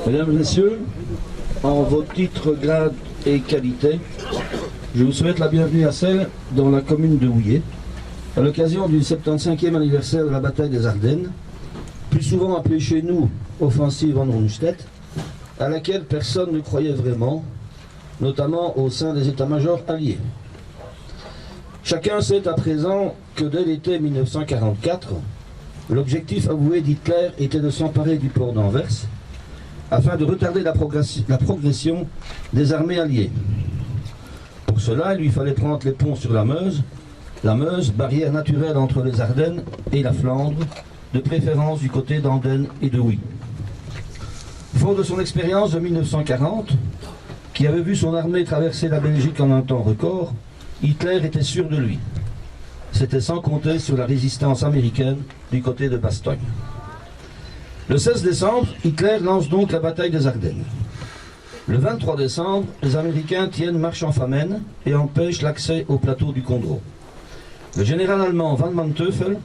Mesdames et Messieurs, en vos titres, grades et qualités, je vous souhaite la bienvenue à Celles, dans la commune de Houillet, à l'occasion du 75e anniversaire de la bataille des Ardennes, plus souvent appelée chez nous offensive von Rundstedt, à laquelle personne ne croyait vraiment, notamment au sein des états-majors alliés. Chacun sait à présent que dès l'été 1944, l'objectif avoué d'Hitler était de s'emparer du port d'Anvers afin de retarder la progression des armées alliées. Pour cela, il lui fallait prendre les ponts sur la Meuse, barrière naturelle entre les Ardennes et la Flandre, de préférence du côté d'Andenne et de Huy. Fort de son expérience de 1940, qui avait vu son armée traverser la Belgique en un temps record, Hitler était sûr de lui. C'était sans compter sur la résistance américaine du côté de Bastogne. Le 16 décembre, Hitler lance donc la bataille des Ardennes. Le 23 décembre, les Américains tiennent marche en Famenne et empêchent l'accès au plateau du Condro. Le général allemand von Manteuffel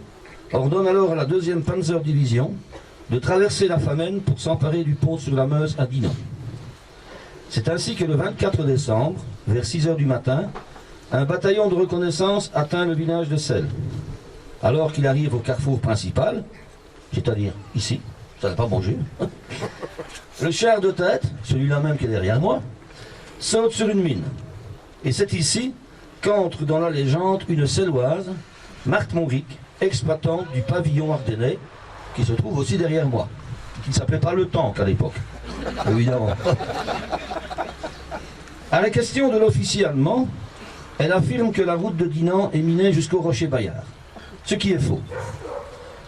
ordonne alors à la 2e Panzerdivision de traverser la Famenne pour s'emparer du pont sur la Meuse à Dinant. C'est ainsi que le 24 décembre, vers 6 h du matin, un bataillon de reconnaissance atteint le village de Celles. Alors qu'il arrive au carrefour principal, c'est-à-dire ici, ça n'a pas bougé, le char de tête, celui-là même qui est derrière moi, saute sur une mine. Et c'est ici qu'entre dans la légende une Celloise, Marthe Monric, exploitante du pavillon ardennais, qui se trouve aussi derrière moi, qui ne s'appelait pas le Tank à l'époque, évidemment. À la question de l'officier allemand, elle affirme que la route de Dinant est minée jusqu'au rocher Bayard, ce qui est faux.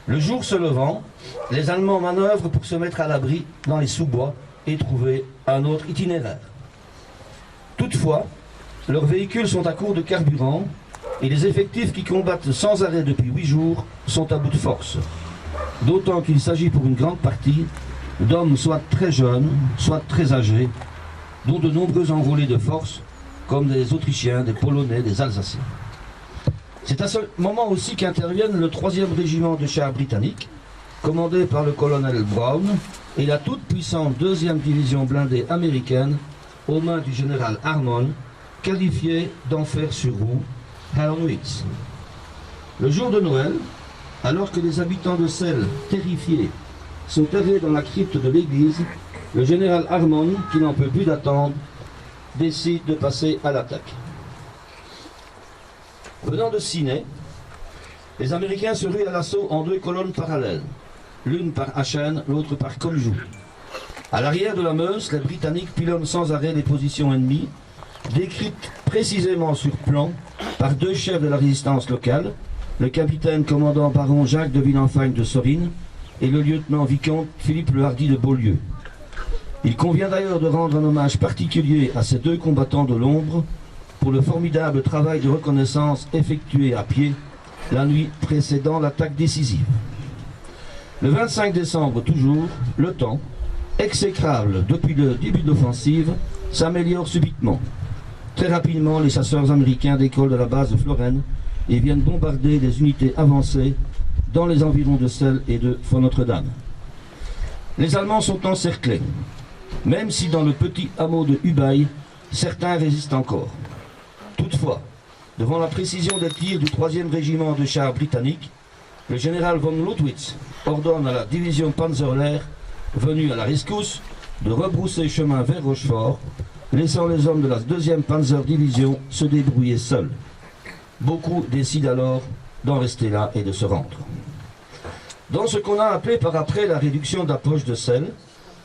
Le jour se levant, les Allemands manœuvrent pour se mettre à l'abri dans les sous-bois et trouver un autre itinéraire. Toutefois, leurs véhicules sont à court de carburant et les effectifs qui combattent sans arrêt depuis 8 jours sont à bout de force. D'autant qu'il s'agit pour une grande partie d'hommes soit très jeunes, soit très âgés, dont de nombreux enrôlés de force, comme des Autrichiens, des Polonais, des Alsaciens. C'est à ce moment aussi qu'interviennent le 3e régiment de chars britanniques, commandé par le colonel Brown, et la toute puissante 2e division blindée américaine, aux mains du général Harmon, qualifié d'enfer sur roue, Hell on Wheels. Le jour de Noël, alors que les habitants de Celles, terrifiés, sont terrés dans la crypte de l'église, le général Harmon, qui n'en peut plus d'attendre, décide de passer à l'attaque. Venant de Ciney, les Américains se ruent à l'assaut en 2 colonnes parallèles, l'une par Aachen, l'autre par Coljoux. À l'arrière de la Meuse, les Britanniques pilonnent sans arrêt les positions ennemies, décrites précisément sur plan par 2 chefs de la résistance locale, le capitaine commandant baron Jacques de Villenfagne de Sorine et le lieutenant vicomte Philippe Le Hardy de Beaulieu. Il convient d'ailleurs de rendre un hommage particulier à ces 2 combattants de l'ombre pour le formidable travail de reconnaissance effectué à pied la nuit précédant l'attaque décisive. Le 25 décembre toujours, le temps, exécrable depuis le début de l'offensive, s'améliore subitement. Très rapidement, les chasseurs américains décollent de la base de Florenne et viennent bombarder les unités avancées dans les environs de Celles et de Fort-Notre-Dame. Les Allemands sont encerclés, même si dans le petit hameau de Hubail, certains résistent encore. Toutefois, devant la précision des tirs du 3e régiment de chars britannique, le général von Lotwitz ordonne à la division Panzerlehr, venue à la rescousse, de rebrousser chemin vers Rochefort, laissant les hommes de la 2e Panzerdivision se débrouiller seuls. Beaucoup décident alors d'en rester là et de se rendre. Dans ce qu'on a appelé par après la réduction de la poche de Celles,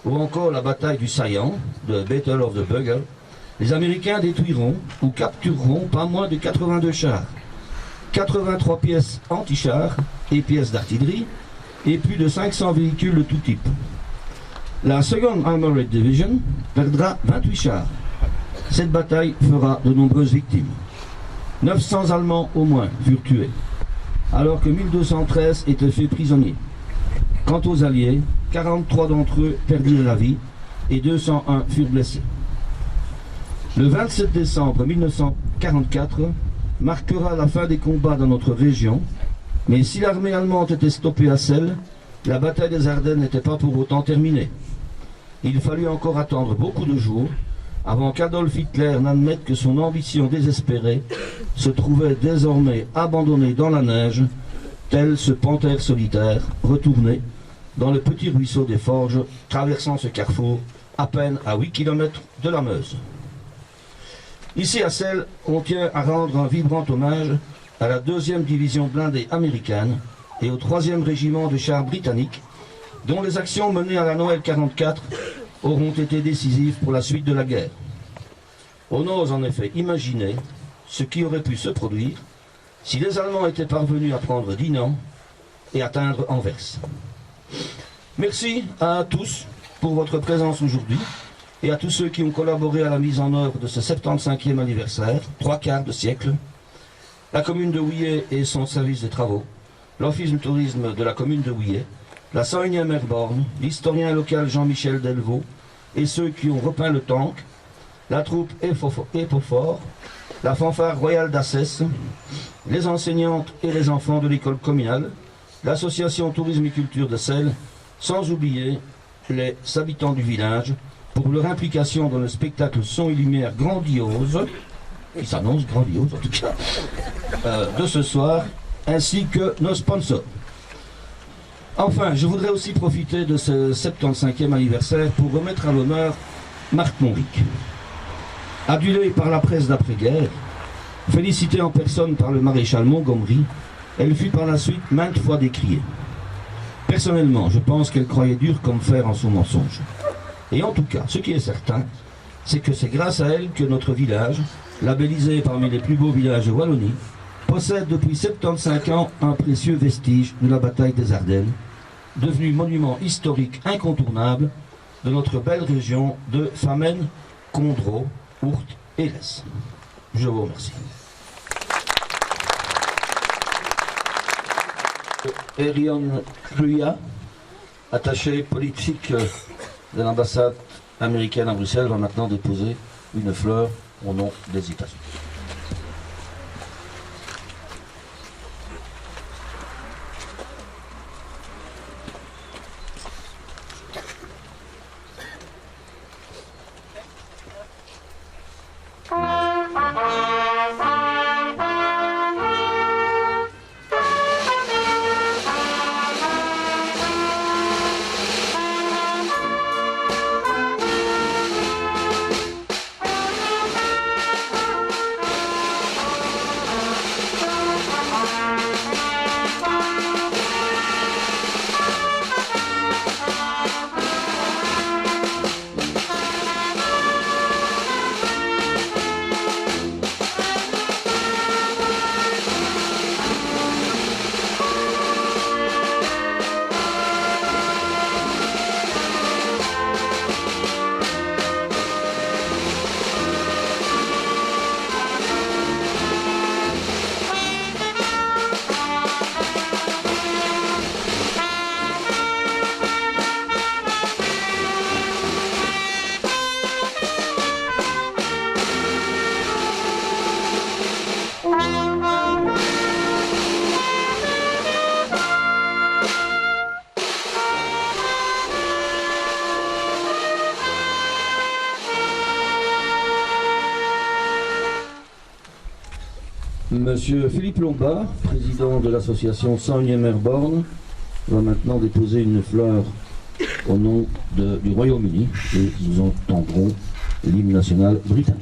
ou encore la bataille du Saillant, de Battle of the Bugle, les Américains détruiront ou captureront pas moins de 82 chars, 83 pièces anti-chars et pièces d'artillerie, et plus de 500 véhicules de tout type. La 2nd Armored Division perdra 28 chars. Cette bataille fera de nombreuses victimes. 900 Allemands au moins furent tués, alors que 1213 étaient faits prisonniers. Quant aux Alliés, 43 d'entre eux perdirent la vie et 201 furent blessés. Le 27 décembre 1944 marquera la fin des combats dans notre région, mais si l'armée allemande était stoppée à Celles, la bataille des Ardennes n'était pas pour autant terminée. il fallut encore attendre beaucoup de jours avant qu'Adolf Hitler n'admette que son ambition désespérée se trouvait désormais abandonnée dans la neige, tel ce panthère solitaire retourné dans le petit ruisseau des Forges, traversant ce carrefour à peine à 8 km de la Meuse. Ici à Celles, on tient à rendre un vibrant hommage à la 2e division blindée américaine et au 3e régiment de chars britanniques, dont les actions menées à la Noël 44 auront été décisives pour la suite de la guerre. On ose en effet imaginer ce qui aurait pu se produire si les Allemands étaient parvenus à prendre Dinant et atteindre Anvers. Merci à tous pour votre présence aujourd'hui et à tous ceux qui ont collaboré à la mise en œuvre de ce 75e anniversaire, 3/4 de siècle, la commune de Houillet et son service des travaux, l'office du tourisme de la commune de Houillet, la 101e Airborne, l'historien local Jean-Michel Delvaux et ceux qui ont repeint le tank, la troupe Épofort, la fanfare royale d'Assès, les enseignantes et les enfants de l'école communale, l'association Tourisme et Culture de Celles, sans oublier les habitants du village pour leur implication dans le spectacle son et lumière grandiose, qui s'annonce grandiose en tout cas, de ce soir, ainsi que nos sponsors. Enfin, je voudrais aussi profiter de ce 75e anniversaire pour remettre à l'honneur Marthe Monric. Adulée par la presse d'après-guerre, félicitée en personne par le maréchal Montgomery, elle fut par la suite maintes fois décriée. Personnellement, je pense qu'elle croyait dur comme fer en son mensonge. Et en tout cas, ce qui est certain, c'est que c'est grâce à elle que notre village, labellisé parmi les plus beaux villages de Wallonie, possède depuis 75 ans un précieux vestige de la bataille des Ardennes, devenu monument historique incontournable de notre belle région de Famenne, Condro, Ourthe et Lès. Je vous remercie. Erion Kruya, attaché politique de l'ambassade américaine à Bruxelles, va maintenant déposer une fleur au nom des États-Unis. Monsieur Philippe Lombard, président de l'association 101e Airborne, va maintenant déposer une fleur au nom du Royaume-Uni et nous entendrons l'hymne national britannique.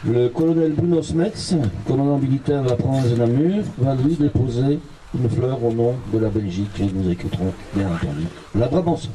Le colonel Bruno Smets, commandant militaire de la province de Namur, va lui déposer une fleur au nom de la Belgique et nous écouterons bien entendu la Brabançon.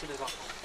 Merci les enfants.